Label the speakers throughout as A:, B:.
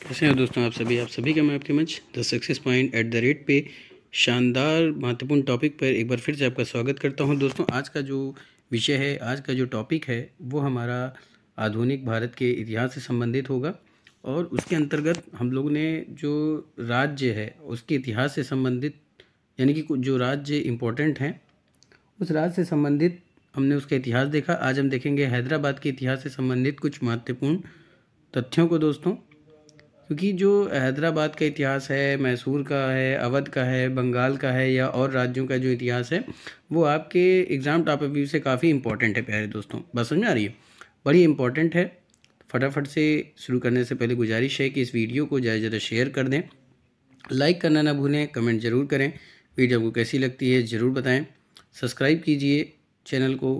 A: कैसे हैं दोस्तों आप सभी का मैं आपके मंच the success point at the rate पे शानदार महत्वपूर्ण टॉपिक पर एक बार फिर से आपका स्वागत करता हूं। दोस्तों आज का जो विषय है, आज का जो टॉपिक है वो हमारा आधुनिक भारत के इतिहास से संबंधित होगा और उसके अंतर्गत हम लोग ने जो राज्य है उसके इतिहास से संबंधित, यानी कि जो राज्य इम्पोर्टेंट हैं उस राज्य से संबंधित हमने उसका इतिहास देखा। आज हम देखेंगे हैदराबाद के इतिहास से संबंधित कुछ महत्वपूर्ण तथ्यों को दोस्तों, क्योंकि जो हैदराबाद का इतिहास है, मैसूर का है, अवध का है, बंगाल का है या और राज्यों का जो इतिहास है वो आपके एग्ज़ाम टॉप ऑफ व्यू से काफ़ी इंपॉर्टेंट है प्यारे दोस्तों। बस समझ में आ रही है, बड़ी इंपॉर्टेंट है। फटाफट से शुरू करने से पहले गुजारिश है कि इस वीडियो को ज़्यादा से ज़्यादा शेयर कर दें, लाइक करना ना भूलें, कमेंट ज़रूर करें, वीडियो आपको कैसी लगती है ज़रूर बताएँ, सब्सक्राइब कीजिए चैनल को,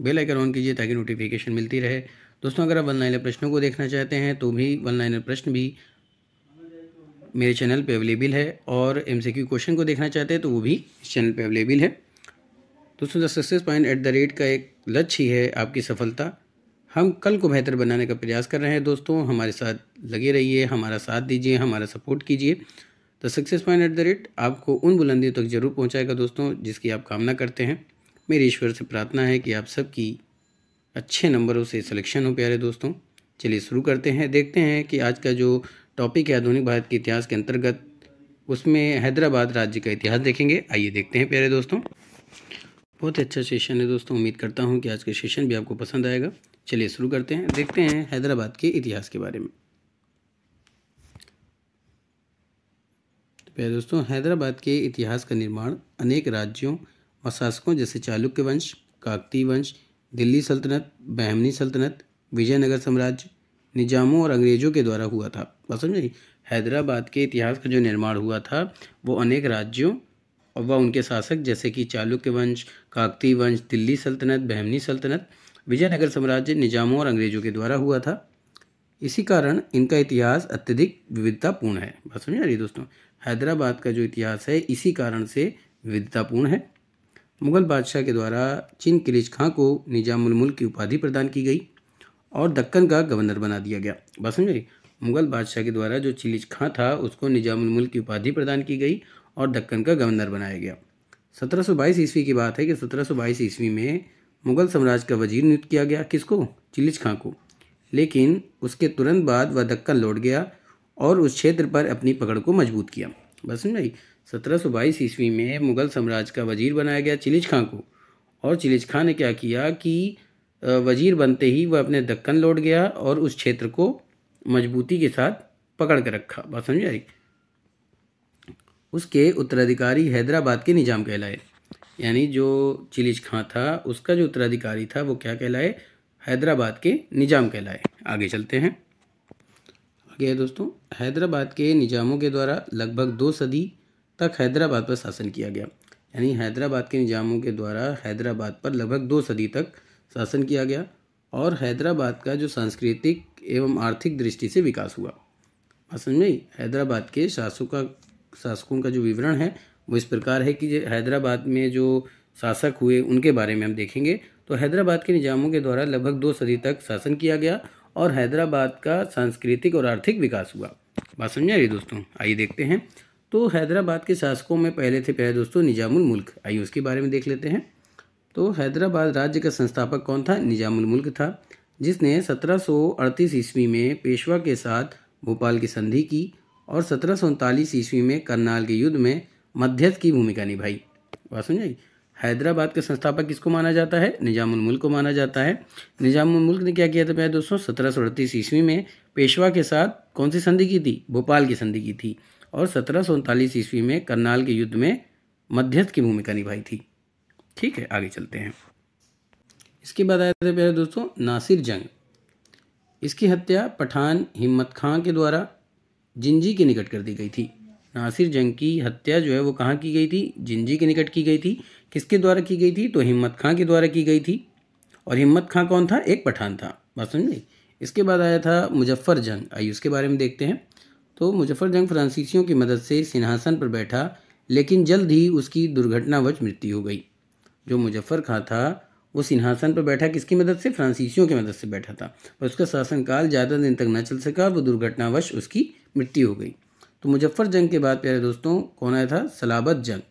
A: बेल आइकन ऑन कीजिए ताकि नोटिफिकेशन मिलती रहे। दोस्तों अगर आप वन लाइनर प्रश्नों को देखना चाहते हैं तो भी वन लाइनर प्रश्न भी मेरे चैनल पे अवेलेबल है और एमसीक्यू क्वेश्चन को देखना चाहते हैं तो वो भी इस चैनल पे अवेलेबल है। दोस्तों the success point at the rate का एक लक्ष्य ही है आपकी सफलता। हम कल को बेहतर बनाने का प्रयास कर रहे हैं दोस्तों, हमारे साथ लगे रहिए, हमारा साथ दीजिए, हमारा सपोर्ट कीजिए। The success point at the rate आपको उन बुलंदियों तक जरूर पहुँचाएगा दोस्तों जिसकी आप कामना करते हैं। मेरी ईश्वर से प्रार्थना है कि आप सबकी अच्छे नंबरों से सिलेक्शन हो प्यारे दोस्तों। चलिए शुरू करते हैं, देखते हैं कि आज का जो टॉपिक है आधुनिक भारत के इतिहास के अंतर्गत, उसमें हैदराबाद राज्य का इतिहास देखेंगे। आइए देखते हैं प्यारे दोस्तों। बहुत अच्छा सेशन है दोस्तों, उम्मीद करता हूं कि आज का सेशन भी आपको पसंद आएगा। चलिए शुरू करते हैं, देखते हैं हैदराबाद के इतिहास के बारे में। तो प्यारे दोस्तों हैदराबाद के इतिहास का निर्माण अनेक राज्यों व शासकों जैसे चालुक्य वंश, काकतीय वंश, दिल्ली सल्तनत, बहमनी सल्तनत, विजयनगर साम्राज्य, निजामों और अंग्रेजों के द्वारा हुआ था। बात समझे, हैदराबाद के इतिहास का जो निर्माण हुआ था वो अनेक राज्यों व उनके शासक जैसे कि चालुक्य वंश, काकतीय वंश, दिल्ली सल्तनत, बहमनी सल्तनत, विजयनगर साम्राज्य, निजामों और अंग्रेजों के द्वारा हुआ था। इसी कारण इनका इतिहास अत्यधिक विविधतापूर्ण है। बात समझ आ रही है दोस्तों, हैदराबाद का जो इतिहास है इसी कारण से विविधतापूर्ण है। मुगल बादशाह के द्वारा चिन किलिच खां को निजामुल मुल्क की उपाधि प्रदान की गई और दक्कन का गवर्नर बना दिया गया। बस समझे, मुगल बादशाह के द्वारा जो चिलिच खां था उसको निजामुल मुल्क की उपाधि प्रदान की गई और दक्कन का गवर्नर बनाया गया। 1722 ईस्वी की बात है कि 1722 ईस्वी में मुगल साम्राज्य का वजीर नियुक्त किया गया। किसको? चिलिच खां को। लेकिन उसके तुरंत बाद वह दक्कन लौट गया और उस क्षेत्र पर अपनी पकड़ को मजबूत किया। बस समझ, 1722 ईस्वी में मुगल साम्राज्य का वजीर बनाया गया चिलिच खां को, और चिलिच खां ने क्या किया कि वजीर बनते ही वह अपने दक्कन लौट गया और उस क्षेत्र को मजबूती के साथ पकड़ कर रखा। बात समझ आई। उसके उत्तराधिकारी हैदराबाद के निजाम कहलाए, यानी जो चिलिच खां था उसका जो उत्तराधिकारी था वो क्या कहलाए? हैदराबाद के निजाम कहलाए। आगे चलते हैं। आगे है दोस्तों, हैदराबाद के निजामों के द्वारा लगभग 2 सदी तक हैदराबाद पर शासन किया गया। यानी हैदराबाद के निजामों के द्वारा हैदराबाद पर लगभग 2 सदी तक शासन किया गया और हैदराबाद का जो सांस्कृतिक एवं आर्थिक दृष्टि से विकास हुआ। समझ में, हैदराबाद के शासकों का जो विवरण है वो इस प्रकार है कि हैदराबाद में जो शासक हुए उनके बारे में हम देखेंगे। तो हैदराबाद के निजामों के द्वारा लगभग 2 सदी तक शासन किया गया और हैदराबाद का सांस्कृतिक और आर्थिक विकास हुआ। बात समझ आ रही दोस्तों? आइए देखते हैं। तो हैदराबाद के शासकों में पहले थे प्यारे दोस्तों निजामुल मुल्क। आइए उसके बारे में देख लेते हैं। तो हैदराबाद राज्य का संस्थापक कौन था? निजामुल मुल्क था, जिसने 1738 ईस्वी में पेशवा के साथ भोपाल की संधि की और 1739 ईस्वी में करनाल के युद्ध में मध्यस्थ की भूमिका निभाई। बात समझाई। हैदराबाद का संस्थापक किसको माना जाता है? निजामुल मुल्क को माना जाता है। निजामुल मुल्क ने क्या किया था प्यारे दोस्तों? 1738 ईस्वी में पेशवा के साथ कौन सी संधि की थी? भोपाल की संधि की थी और 1739 ईस्वी में करनाल के युद्ध में मध्यस्थ की भूमिका निभाई थी। ठीक है, आगे चलते हैं। इसके बाद आया था प्यारे दोस्तों नासिर जंग। इसकी हत्या पठान हिम्मत खां के द्वारा जिंजी के निकट कर दी गई थी। नासिर जंग की हत्या जो है वो कहाँ की गई थी? जिंजी के निकट की गई थी। किसके द्वारा की गई थी? तो हिम्मत खां के द्वारा की गई थी। और हिम्मत खां कौन था? एक पठान था। बात समझे। इसके बाद आया था मुजफ्फर जंग। आइए उसके बारे में देखते हैं। तो मुजफ्फर जंग फ्रांसीसियों की मदद से सिंहासन पर बैठा, लेकिन जल्द ही उसकी दुर्घटनावश मृत्यु हो गई। जो मुजफ्फर खां था वो सिंहासन पर बैठा किसकी मदद से? फ्रांसीसियों की मदद से बैठा था, पर उसका शासनकाल ज़्यादा दिन तक न चल सका, वो दुर्घटनावश उसकी मृत्यु हो गई। तो मुजफ्फर जंग के बाद प्यारे दोस्तों कौन आया था? सलाबत जंग।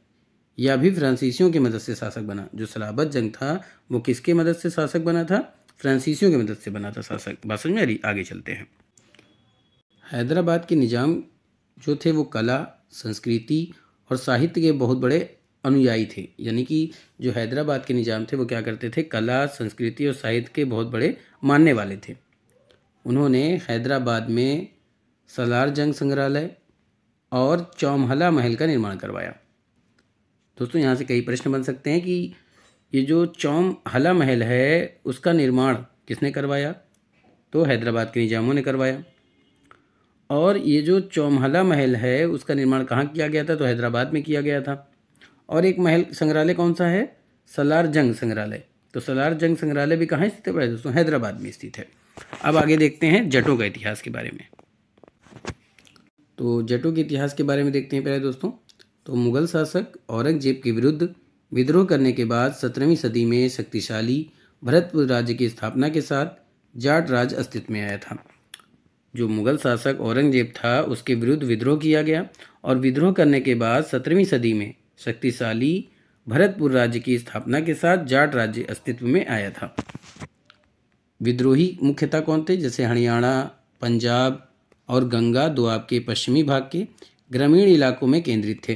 A: यह भी फ्रांसीसियों की मदद से शासक बना। जो सलाबत जंग था वो किसके मदद से शासक बना था? फ्रांसीसियों की मदद से बना था शासक। बात समझ में आ रही? आगे चलते हैं। हैदराबाद के निजाम जो थे वो कला, संस्कृति और साहित्य के बहुत बड़े अनुयायी थे। यानी कि जो हैदराबाद के निजाम थे वो क्या करते थे? कला, संस्कृति और साहित्य के बहुत बड़े मानने वाले थे। उन्होंने हैदराबाद में सालार जंग संग्रहालय और चौमहला महल का निर्माण करवाया। दोस्तों यहाँ से कई प्रश्न बन सकते हैं कि ये जो चौमहला महल है उसका निर्माण किसने करवाया? तो हैदराबाद के निजामों ने करवाया। और ये जो चौमहला महल है उसका निर्माण कहाँ किया गया था? तो हैदराबाद में किया गया था। और एक महल संग्रहालय कौन सा है? सालार जंग संग्रहालय। तो सालार जंग संग्रहालय भी कहाँ स्थित है दोस्तों? हैदराबाद में स्थित है। अब आगे देखते हैं जटों का इतिहास के बारे में। तो जटों के इतिहास के बारे में देखते हैं पहले दोस्तों। तो मुगल शासक औरंगजेब के विरुद्ध विद्रोह करने के बाद 17वीं सदी में शक्तिशाली भरतपुर राज्य की स्थापना के साथ जाट राज अस्तित्व में आया था। जो मुगल शासक औरंगजेब था उसके विरुद्ध विद्रोह किया गया और विद्रोह करने के बाद 17वीं सदी में शक्तिशाली भरतपुर राज्य की स्थापना के साथ जाट राज्य अस्तित्व में आया था। विद्रोही मुख्यतः कौन थे? जैसे हरियाणा, पंजाब और गंगा दोआब के पश्चिमी भाग के ग्रामीण इलाकों में केंद्रित थे।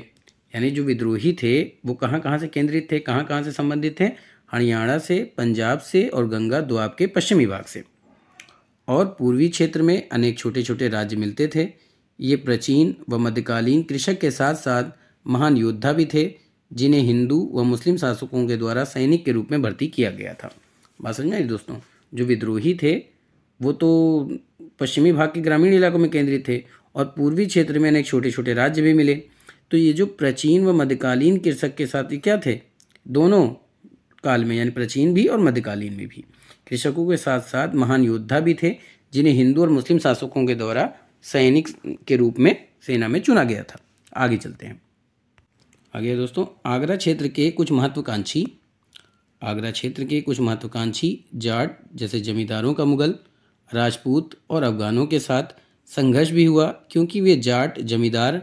A: यानी जो विद्रोही थे वो कहाँ कहाँ से केंद्रित थे, कहाँ कहाँ से संबंधित थे? हरियाणा से, पंजाब से और गंगा दोआब के पश्चिमी भाग से। और पूर्वी क्षेत्र में अनेक छोटे छोटे राज्य मिलते थे। ये प्राचीन व मध्यकालीन कृषक के साथ साथ महान योद्धा भी थे जिन्हें हिंदू व मुस्लिम शासकों के द्वारा सैनिक के रूप में भर्ती किया गया था। बात समझ में आई दोस्तों? जो विद्रोही थे वो तो पश्चिमी भाग के ग्रामीण इलाकों में केंद्रित थे और पूर्वी क्षेत्र में अनेक छोटे छोटे राज्य भी मिले। तो ये जो प्राचीन व मध्यकालीन कृषक के साथ ये क्या थे? दोनों काल में, यानी प्राचीन भी और मध्यकालीन में भी कृषकों के साथ साथ महान योद्धा भी थे जिन्हें हिंदू और मुस्लिम शासकों के द्वारा सैनिक के रूप में सेना में चुना गया था। आगे चलते हैं। आगे दोस्तों आगरा क्षेत्र के कुछ महत्वाकांक्षी जाट जैसे जमींदारों का मुगल, राजपूत और अफगानों के साथ संघर्ष भी हुआ क्योंकि वे जाट जमींदार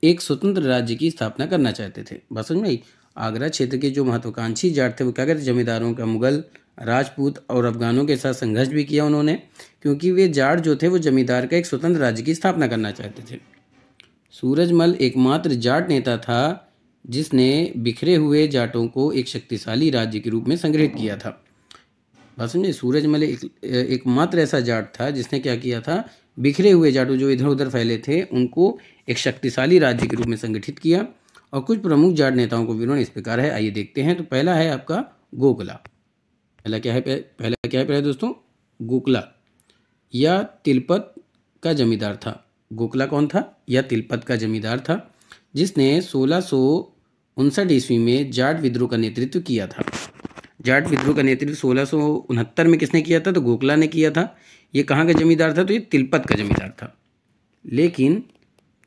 A: एक स्वतंत्र राज्य की स्थापना करना चाहते थे। बस समझ में आई? आगरा क्षेत्र के जो महत्वाकांक्षी जाट थे वो क्या कहते? जमींदारों का मुगल, राजपूत और अफगानों के साथ संघर्ष भी किया उन्होंने क्योंकि वे जाट जो थे वो जमींदार का एक स्वतंत्र राज्य की स्थापना करना चाहते थे। सूरजमल एकमात्र जाट नेता था जिसने बिखरे हुए जाटों को एक शक्तिशाली राज्य के रूप में संगठित किया था। बात समझे? सूरजमल एकमात्र ऐसा जाट था जिसने क्या किया था? बिखरे हुए जाटों जो इधर उधर फैले थे उनको एक शक्तिशाली राज्य के रूप में संगठित किया। और कुछ प्रमुख जाट नेताओं को विवरण इस प्रकार है, आइए देखते हैं। तो पहला है आपका गोखला। पहला क्या है दोस्तों? गोखला या तिलपत का जमींदार था। गोखला कौन था? या तिलपत का जमींदार था जिसने 1659 ईस्वी में जाट विद्रोह का नेतृत्व किया था। जाट विद्रोह का नेतृत्व 1669 में किसने किया था? तो गोखला ने किया था। ये कहाँ का जमींदार था? तो ये तिलपत का जमींदार था। लेकिन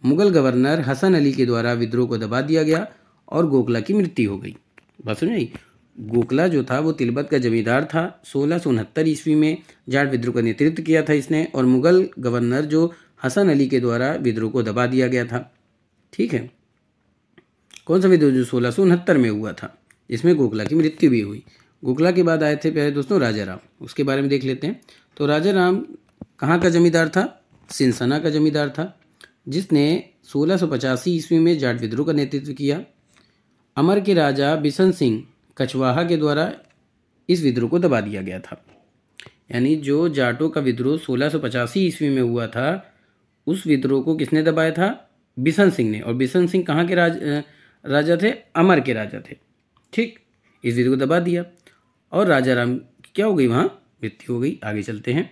A: मुगल गवर्नर हसन अली के द्वारा विद्रोह को दबा दिया गया और गोखला की मृत्यु हो गई। बात समझ आई? गोखला जो था वो तिलपत का जमींदार था। 1669 ईस्वी में जाट विद्रोह का नेतृत्व किया था इसने और मुगल गवर्नर जो हसन अली के द्वारा विद्रोह को दबा दिया गया था। ठीक है, कौन सा विद्रोह? जो 1669 में हुआ था, इसमें गोखला की मृत्यु भी हुई। गोखला के बाद आए थे प्यारे दोस्तों राजा राम। उसके बारे में देख लेते हैं। तो राजा राम कहाँ का जमींदार था? सिंसना का जमींदार था जिसने 1685 ईस्वी में जाट विद्रोह का नेतृत्व किया। अमर के राजा बिशन सिंह कछवाहा के द्वारा इस विद्रोह को दबा दिया गया था। यानी जो जाटों का विद्रोह 1685 ईस्वी में हुआ था उस विद्रोह को किसने दबाया था? बिशन सिंह ने। और बिशन सिंह कहाँ के राजा थे? अमर के राजा थे। ठीक, इस विद्रोह को दबा दिया और राजा राम की क्या हो गई? वहाँ मृत्यु हो गई। आगे चलते हैं।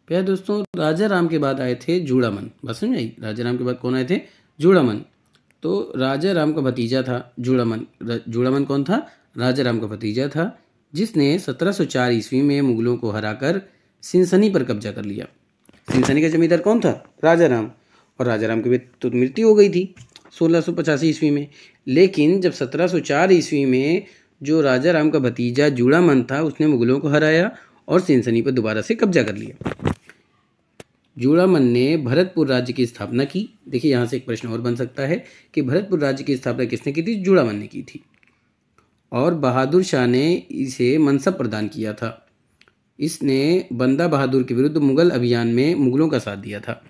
A: प्यारे दोस्तों राजा राम के बाद आए थे जूड़ामन। बस समझ आई? राजा राम के बाद कौन आए थे? जूड़ामन। तो राजा राम का भतीजा था जूड़ामन। जूड़ामन कौन था? राजा राम का भतीजा था जिसने 1704 ईस्वी में मुगलों को हराकर सिनसनी पर कब्जा कर लिया। सिनसनी का जमींदार कौन था? राजा राम। और राजा राम की तो मृत्यु हो गई थी 1685 ईस्वी में। लेकिन जब 1704 ईस्वी में जो राजा राम का भतीजा जूड़ामन था उसने मुगलों को हराया और सिनसनी पर दोबारा से कब्जा कर लिया। जूड़ामन ने भरतपुर राज्य की स्थापना की। देखिए यहाँ से एक प्रश्न और बन सकता है कि भरतपुर राज्य की स्थापना किसने की थी? जूड़ामन ने की थी। और बहादुर शाह ने इसे मनसब प्रदान किया था। इसने बंदा बहादुर के विरुद्ध मुगल अभियान में मुगलों का साथ दिया था।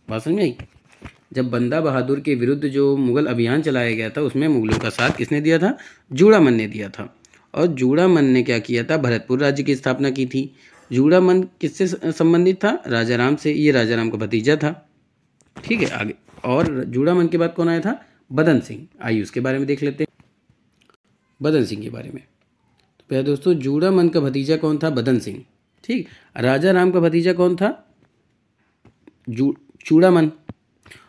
A: बात समझ में आई? जब बंदा बहादुर के विरुद्ध जो मुगल अभियान चलाया गया था उसमें मुगलों का साथ किसने दिया था? जूड़ामन ने दिया था। और जूड़ामन ने क्या किया था? भरतपुर राज्य की स्थापना की थी। जूड़ामन किससे संबंधित था? राजा राम से। ये राजा राम का भतीजा था। ठीक है, आगे। और जूड़ामन के बाद कौन आया था? बदन सिंह। आइए उसके बारे में देख लेते हैं, बदन सिंह के बारे में। तो प्यारे दोस्तों, जूड़ामन का भतीजा कौन था? बदन सिंह। ठीक। राजा राम का भतीजा कौन था? चूड़ामन।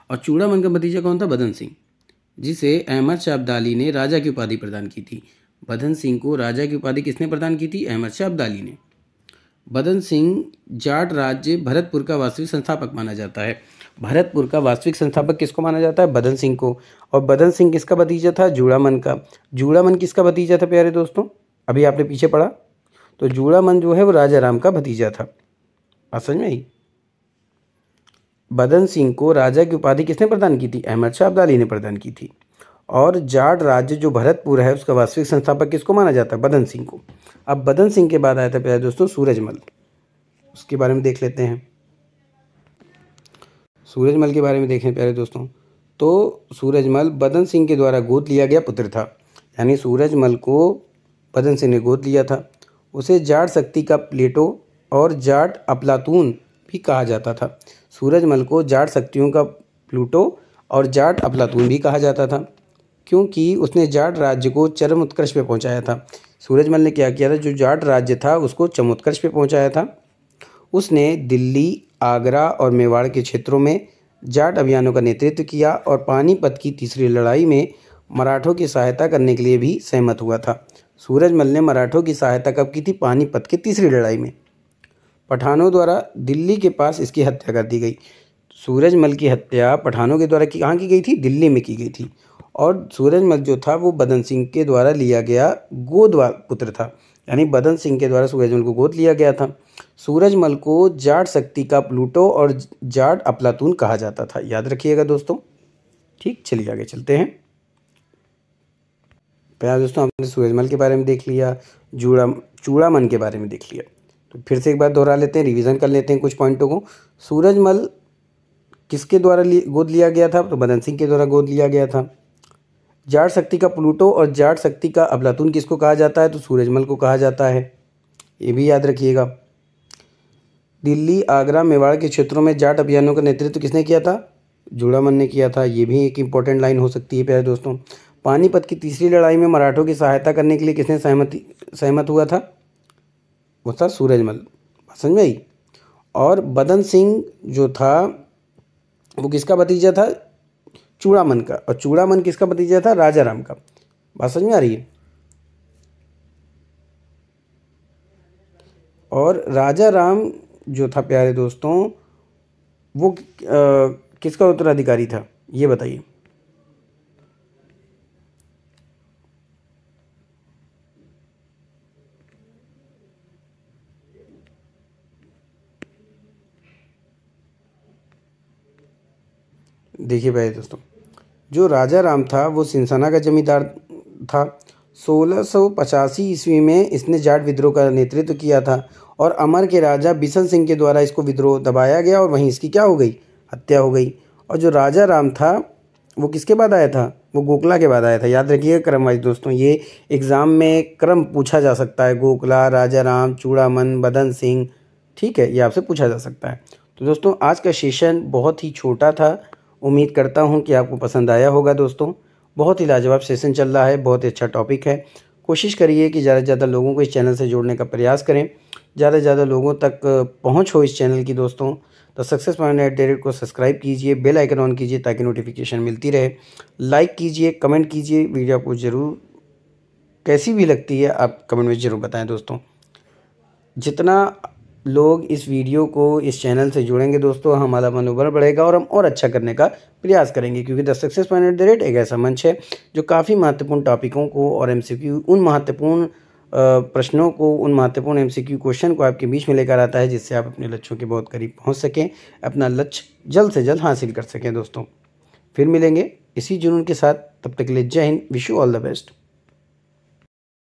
A: और चूड़ामन का भतीजा कौन था? बदन सिंह, जिसे अहमद शाह अब्दाली ने राजा की उपाधि प्रदान की थी। बदन सिंह को राजा की उपाधि किसने प्रदान की थी? अहमद शाह अब्दाली ने। बदन सिंह जाट राज्य भरतपुर का वास्तविक संस्थापक माना जाता है। भरतपुर का वास्तविक संस्थापक किसको माना जाता है? बदन सिंह को। और बदन सिंह किसका भतीजा था? जूड़ामन का। जूड़ामन किसका भतीजा था प्यारे दोस्तों? अभी आपने पीछे पढ़ा, तो जूड़ामन जो है वो राजा राम का भतीजा था। बात समझ में आई? बदन सिंह को राजा की उपाधि किसने प्रदान की थी? अहमद शाह अब्दाली ने प्रदान की थी। और जाट राज्य जो भरतपुर है उसका वास्तविक संस्थापक किसको माना जाता है? बदन सिंह को। अब बदन सिंह के बाद आया था प्यारे दोस्तों सूरजमल। उसके बारे में देख लेते हैं। सूरजमल के बारे में देखें प्यारे दोस्तों, तो सूरजमल बदन सिंह के द्वारा गोद लिया गया पुत्र था। यानी सूरजमल को बदन सिंह ने गोद लिया था। उसे जाट शक्ति का प्लेटो और जाट अफलातून भी कहा जाता था। सूरजमल को जाट शक्तियों का प्लूटो और जाट अफलातून भी कहा जाता था, क्योंकि उसने जाट राज्य को चरम उत्कर्ष पे पहुंचाया था। सूरजमल ने क्या किया था? जो जाट राज्य था उसको चरमोत्कर्ष पे पहुंचाया था। उसने दिल्ली, आगरा और मेवाड़ के क्षेत्रों में जाट अभियानों का नेतृत्व किया और पानीपत की तीसरी लड़ाई में मराठों की सहायता करने के लिए भी सहमत हुआ था। सूरजमल ने मराठों की सहायता कब की थी? पानीपत की तीसरी लड़ाई में। पठानों द्वारा दिल्ली के पास इसकी हत्या कर दी गई। सूरजमल की हत्या पठानों के द्वारा कहाँ की गई थी? दिल्ली में की गई थी। और सूरजमल जो था वो बदन सिंह के द्वारा लिया गया गोद पुत्र था। यानी बदन सिंह के द्वारा सूरजमल को गोद लिया गया था। सूरजमल को जाट शक्ति का प्लूटो और जाट अफलातून कहा जाता था। याद रखिएगा दोस्तों। ठीक, चलिए आगे चलते हैं। पहले दोस्तों हमने सूरजमल के बारे में देख लिया, चूड़ामन के बारे में देख लिया। तो फिर से एक बार दोहरा लेते हैं, रिवीजन कर लेते हैं कुछ पॉइंटों को। सूरजमल किसके द्वारा गोद लिया गया था? तो बदन सिंह के द्वारा गोद लिया गया था। जाट शक्ति का प्लूटो और जाट शक्ति का अफलातून किसको कहा जाता है? तो सूरजमल को कहा जाता है। ये भी याद रखिएगा। दिल्ली, आगरा, मेवाड़ के क्षेत्रों में जाट अभियानों का नेतृत्व किसने किया था? जूड़ामन ने किया था। ये भी एक इंपॉर्टेंट लाइन हो सकती है प्यारे दोस्तों। पानीपत की तीसरी लड़ाई में मराठों की सहायता करने के लिए किसने सहमत हुआ था? वो था सूरजमल। समझ में आई? और बदन सिंह जो था वो किसका भतीजा था? चूड़ामन का। और चूड़ामन किसका भतीजा था? राजा राम का। बात समझ में आ रही है? और राजा राम जो था प्यारे दोस्तों वो किसका उत्तराधिकारी था? ये बताइए। देखिए भाई दोस्तों, जो राजा राम था वो सिंसना का जमींदार था। 1685 ईस्वी में इसने जाट विद्रोह का नेतृत्व किया था और अमर के राजा बिशन सिंह के द्वारा इसको विद्रोह दबाया गया और वहीं इसकी क्या हो गई? हत्या हो गई। और जो राजा राम था वो किसके बाद आया था? वो गोखला के बाद आया था। याद रखिएगा क्रम वाइज दोस्तों, ये एग्ज़ाम में क्रम पूछा जा सकता है। गोखला, राजा राम, चूड़ामन, बदन सिंह, ठीक है, ये आपसे पूछा जा सकता है। तो दोस्तों आज का सेशन बहुत ही छोटा था। उम्मीद करता हूँ कि आपको पसंद आया होगा दोस्तों। बहुत ही लाजवाब सेशन चल रहा है, बहुत ही अच्छा टॉपिक है। कोशिश करिए कि ज़्यादा से ज़्यादा लोगों को इस चैनल से जोड़ने का प्रयास करें, ज़्यादा से ज़्यादा लोगों तक पहुँच हो इस चैनल की दोस्तों। तो सक्सेस पॉइंट डायरेक्ट को सब्सक्राइब कीजिए, बेल आइकन ऑन कीजिए ताकि नोटिफिकेशन मिलती रहे। लाइक कीजिए, कमेंट कीजिए। वीडियो आपको ज़रूर कैसी भी लगती है आप कमेंट में ज़रूर बताएं दोस्तों। जितना लोग इस वीडियो को, इस चैनल से जुड़ेंगे दोस्तों, हमारा मनोबल बढ़ेगा और हम और अच्छा करने का प्रयास करेंगे, क्योंकि the success point at the rate एक ऐसा मंच है जो काफ़ी महत्वपूर्ण टॉपिकों को और एमसीक्यू, उन महत्वपूर्ण प्रश्नों को, उन महत्वपूर्ण एमसीक्यू क्वेश्चन को आपके बीच में लेकर आता है, जिससे आप अपने लक्ष्यों के बहुत करीब पहुंच सकें, अपना लक्ष्य जल्द से जल्द हासिल कर सकें। दोस्तों फिर मिलेंगे इसी जुनून के साथ, तब तक के लिए जय Hind, wish you all the best.